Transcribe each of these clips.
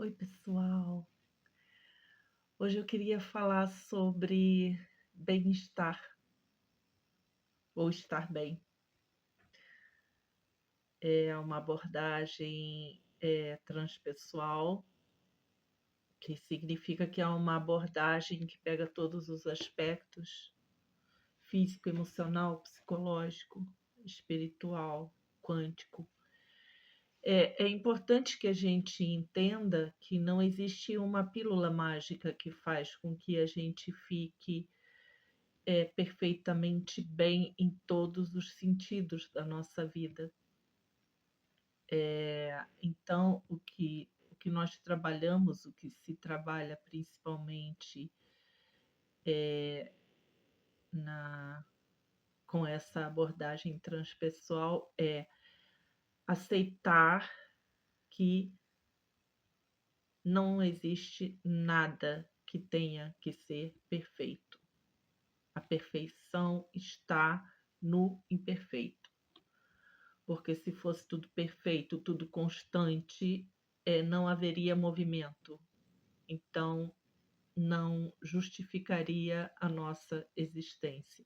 Oi, pessoal. Hoje eu queria falar sobre bem-estar ou estar bem. É uma abordagem transpessoal, que significa que é uma abordagem que pega todos os aspectos físico, emocional, psicológico, espiritual, quântico. É importante que a gente entenda que não existe uma pílula mágica que faz com que a gente fique perfeitamente bem em todos os sentidos da nossa vida. Então, o que nós trabalhamos, o que se trabalha principalmente na, com essa abordagem transpessoal é aceitar que não existe nada que tenha que ser perfeito. A perfeição está no imperfeito. Porque se fosse tudo perfeito, tudo constante, não haveria movimento. Então, não justificaria a nossa existência.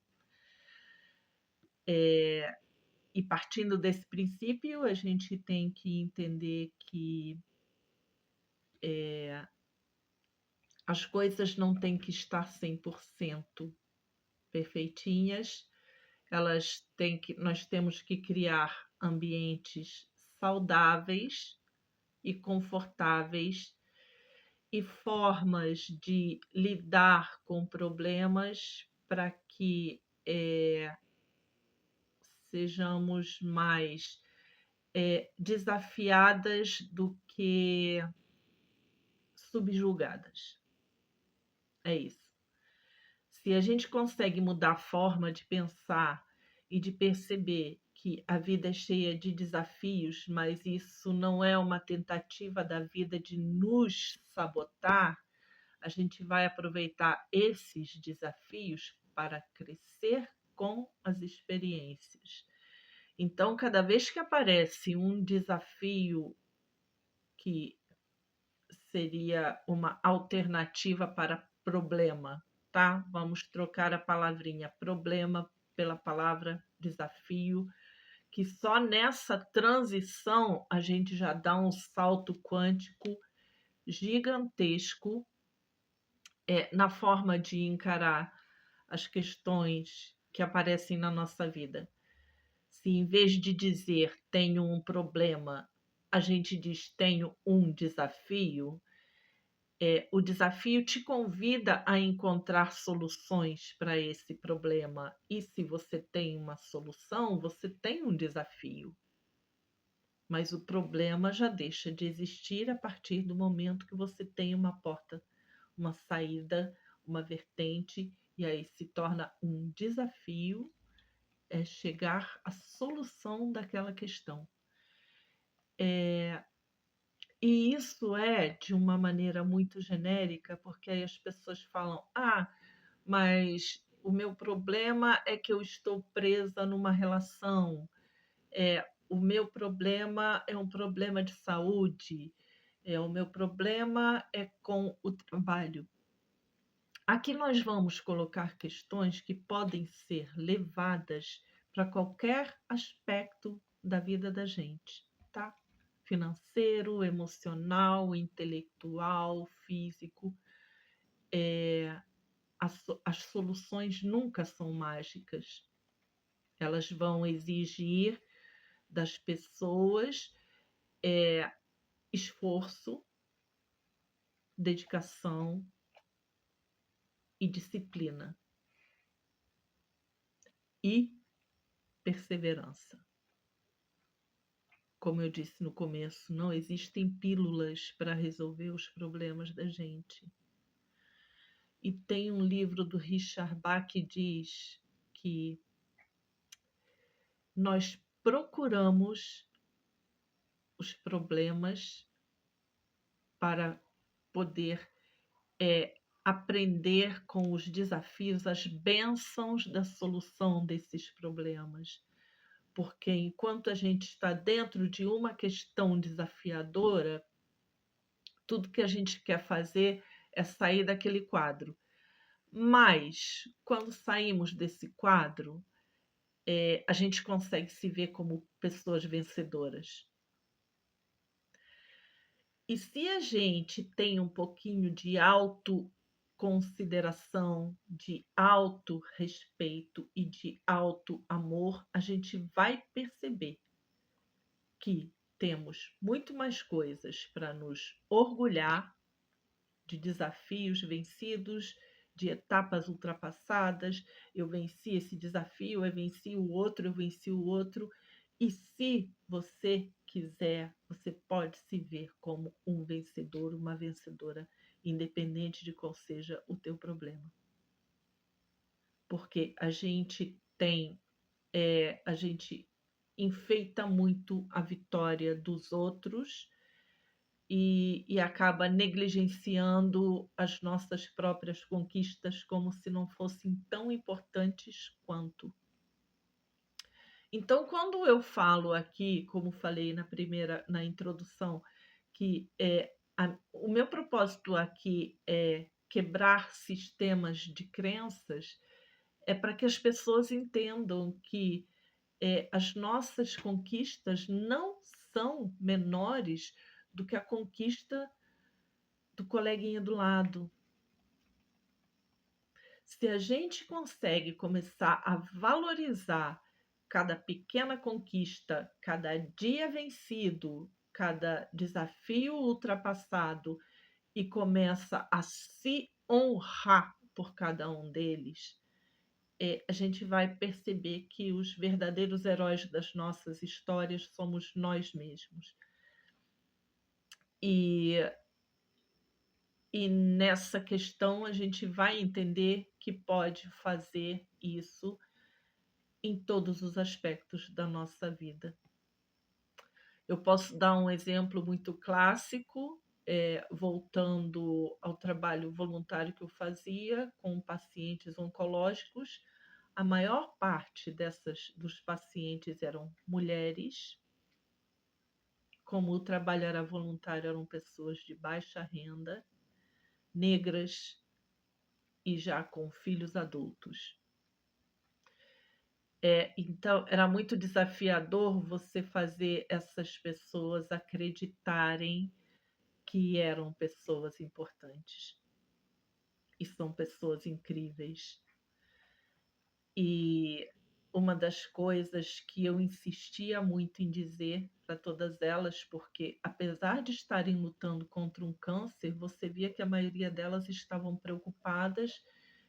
E partindo desse princípio, a gente tem que entender que as coisas não têm que estar 100% perfeitinhas, nós temos que criar ambientes saudáveis e confortáveis e formas de lidar com problemas para que sejamos mais desafiadas do que subjugadas. É isso. Se a gente consegue mudar a forma de pensar e de perceber que a vida é cheia de desafios, mas isso não é uma tentativa da vida de nos sabotar, a gente vai aproveitar esses desafios para crescer com as experiências. Então, cada vez que aparece um desafio que seria uma alternativa para problema, tá? Vamos trocar a palavrinha problema pela palavra desafio, que só nessa transição a gente já dá um salto quântico gigantesco na forma de encarar as questões que aparecem na nossa vida. Se em vez de dizer tenho um problema, a gente diz tenho um desafio, o desafio te convida a encontrar soluções para esse problema. E se você tem uma solução, você tem um desafio. Mas o problema já deixa de existir a partir do momento que você tem uma porta, uma saída, uma vertente, e aí se torna um desafio chegar à solução daquela questão. E isso é de uma maneira muito genérica, porque aí as pessoas falam: ah, mas o meu problema é que eu estou presa numa relação, o meu problema é um problema de saúde, o meu problema é com o trabalho. Aqui nós vamos colocar questões que podem ser levadas para qualquer aspecto da vida da gente, tá? Financeiro, emocional, intelectual, físico. As soluções nunca são mágicas. Elas vão exigir das pessoas esforço, dedicação e disciplina e perseverança. Como eu disse no começo, não existem pílulas para resolver os problemas da gente. E tem um livro do Richard Bach que diz que nós procuramos os problemas para poder aprender com os desafios, as bênçãos da solução desses problemas. Porque enquanto a gente está dentro de uma questão desafiadora, tudo que a gente quer fazer é sair daquele quadro. Mas, quando saímos desse quadro, a gente consegue se ver como pessoas vencedoras. E se a gente tem um pouquinho de autoconsideração, de autorrespeito e de autoamor, a gente vai perceber que temos muito mais coisas para nos orgulhar, de desafios vencidos, de etapas ultrapassadas. Eu venci esse desafio, eu venci o outro, eu venci o outro. E se você quiser, você pode se ver como um vencedor, uma vencedora, independente de qual seja o teu problema. Porque a gente a gente enfeita muito a vitória dos outros e acaba negligenciando as nossas próprias conquistas como se não fossem tão importantes quanto. Então, quando eu falo aqui, como falei na introdução, que o meu propósito aqui é quebrar sistemas de crenças, é para que as pessoas entendam que as nossas conquistas não são menores do que a conquista do coleguinha do lado. Se a gente consegue começar a valorizar cada pequena conquista, cada dia vencido, cada desafio ultrapassado e começa a se honrar por cada um deles, a gente vai perceber que os verdadeiros heróis das nossas histórias somos nós mesmos. E nessa questão a gente vai entender que pode fazer isso em todos os aspectos da nossa vida. Eu posso dar um exemplo muito clássico, voltando ao trabalho voluntário que eu fazia com pacientes oncológicos. A maior parte dos pacientes eram mulheres. Como o trabalho era voluntário, eram pessoas de baixa renda, negras e já com filhos adultos. Então, era muito desafiador você fazer essas pessoas acreditarem que eram pessoas importantes e são pessoas incríveis. E uma das coisas que eu insistia muito em dizer para todas elas, porque apesar de estarem lutando contra um câncer, você via que a maioria delas estavam preocupadas,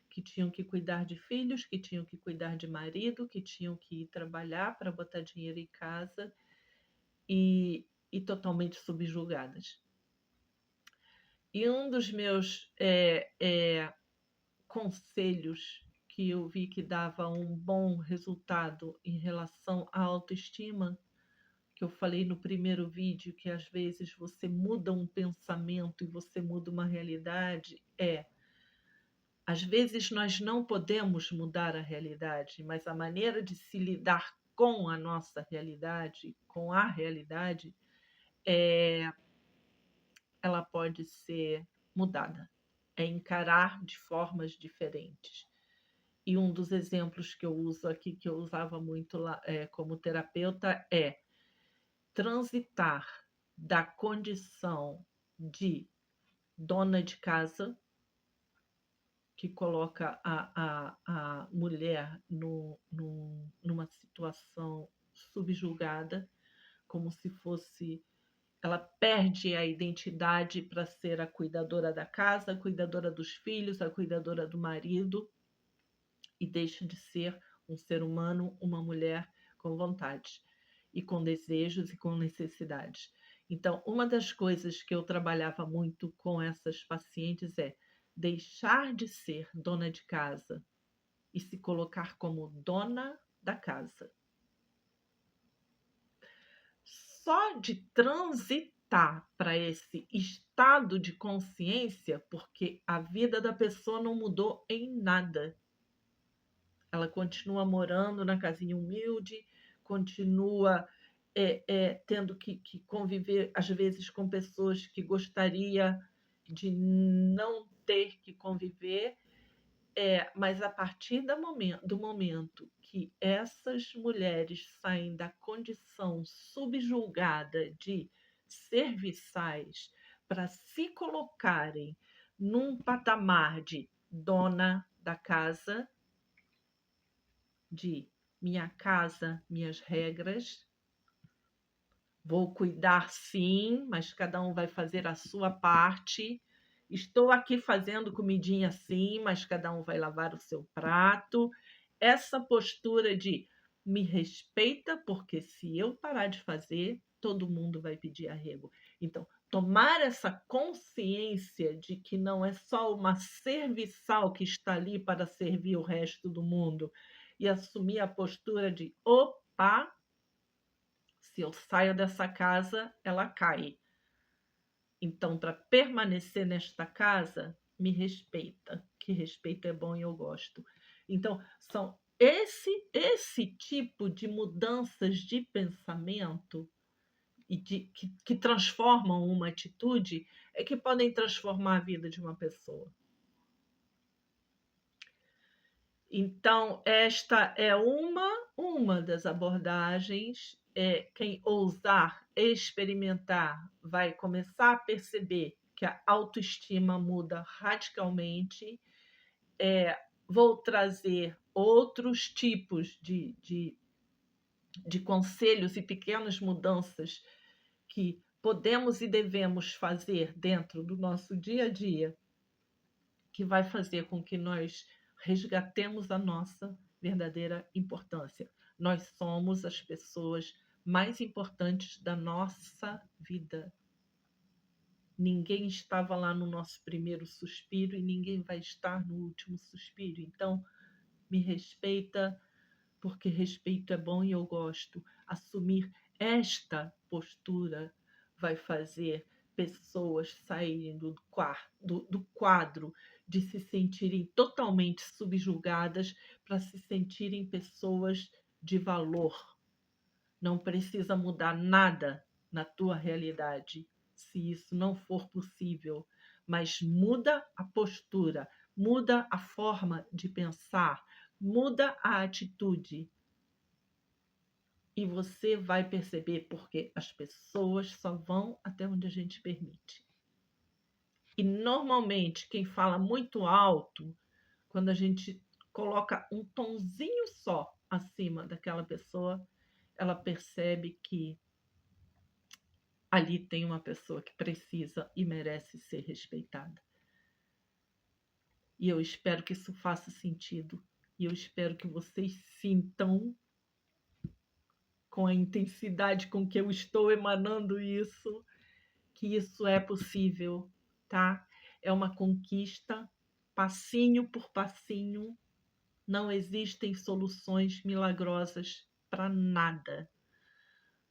que tinham que cuidar de filhos, que tinham que cuidar de marido, que tinham que ir trabalhar para botar dinheiro em casa e totalmente subjugadas. E um dos meus conselhos que eu vi que dava um bom resultado em relação à autoestima, que eu falei no primeiro vídeo, que às vezes você muda um pensamento e você muda uma realidade, às vezes nós não podemos mudar a realidade, mas a maneira de se lidar com a nossa realidade, com a realidade, ela pode ser mudada. É encarar de formas diferentes. E um dos exemplos que eu uso aqui, que eu usava muito lá, como terapeuta, é transitar da condição de dona de casa, que coloca a mulher numa situação subjugada, como se fosse. Ela perde a identidade para ser a cuidadora da casa, a cuidadora dos filhos, a cuidadora do marido, e deixa de ser um ser humano, uma mulher com vontade, e com desejos e com necessidades. Então, uma das coisas que eu trabalhava muito com essas pacientes é deixar de ser dona de casa e se colocar como dona da casa. Só de transitar para esse estado de consciência, porque a vida da pessoa não mudou em nada. Ela continua morando na casinha humilde, continua tendo que conviver, às vezes, com pessoas que gostaria de não ter que conviver, mas a partir do momento que essas mulheres saem da condição subjugada de serviçais para se colocarem num patamar de dona da casa, de minha casa, minhas regras, vou cuidar sim, mas cada um vai fazer a sua parte. Estou aqui fazendo comidinha sim, mas cada um vai lavar o seu prato. Essa postura de me respeita, porque se eu parar de fazer, todo mundo vai pedir arrego. Então, tomar essa consciência de que não é só uma serviçal que está ali para servir o resto do mundo e assumir a postura de opa, se eu saio dessa casa, ela cai. Então, para permanecer nesta casa, me respeita, que respeito é bom e eu gosto. Então, são esse tipo de mudanças de pensamento e que transformam uma atitude é que podem transformar a vida de uma pessoa. Então, esta é uma das abordagens. Quem ousar experimentar vai começar a perceber que a autoestima muda radicalmente. Vou trazer outros tipos de conselhos e pequenas mudanças que podemos e devemos fazer dentro do nosso dia a dia, que vai fazer com que nós resgatemos a nossa verdadeira importância. Nós somos as pessoas mais importantes da nossa vida. Ninguém estava lá no nosso primeiro suspiro e ninguém vai estar no último suspiro. Então, me respeita, porque respeito é bom e eu gosto. Assumir esta postura vai fazer pessoas saírem do quadro de se sentirem totalmente subjugadas para se sentirem pessoas de valor. Não precisa mudar nada na tua realidade, se isso não for possível, mas muda a postura, muda a forma de pensar, muda a atitude. E você vai perceber porque as pessoas só vão até onde a gente permite. E normalmente quem fala muito alto, quando a gente coloca um tonzinho só acima daquela pessoa, ela percebe que ali tem uma pessoa que precisa e merece ser respeitada. E eu espero que isso faça sentido. E eu espero que vocês sintam com a intensidade com que eu estou emanando isso, que isso é possível, tá? É uma conquista, passinho por passinho. Não existem soluções milagrosas para nada.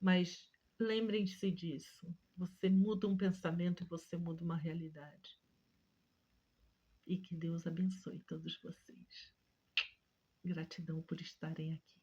Mas lembrem-se disso. Você muda um pensamento e você muda uma realidade. E que Deus abençoe todos vocês. Gratidão por estarem aqui.